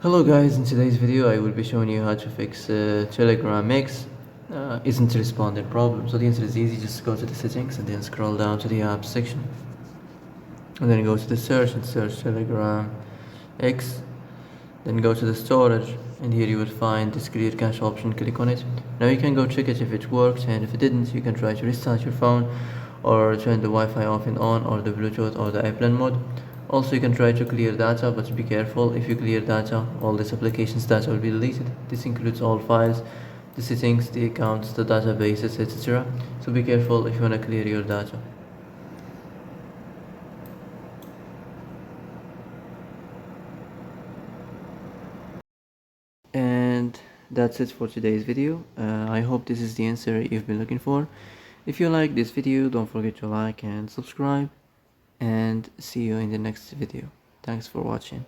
Hello guys, in today's video I will be showing you how to fix Telegram X isn't responding problem. So the answer is easy, just go to the settings and then scroll down to the apps section. And then go to the search and search Telegram X. Then go to the storage and here you will find this clear cache option, click on it. Now you can go check it if it works, and if it didn't you can try to restart your phone or turn the Wi-Fi off and on, or the Bluetooth or the airplane mode. Also you can try to clear data, but be careful. If you clear data, all this application's data will be deleted. This includes all files, the settings, the accounts, the databases, etc. So be careful if you want to clear your data. And that's it for today's video. I hope this is the answer you've been looking for. If you like this video, don't forget to like and subscribe, and see you in the next video. Thanks for watching.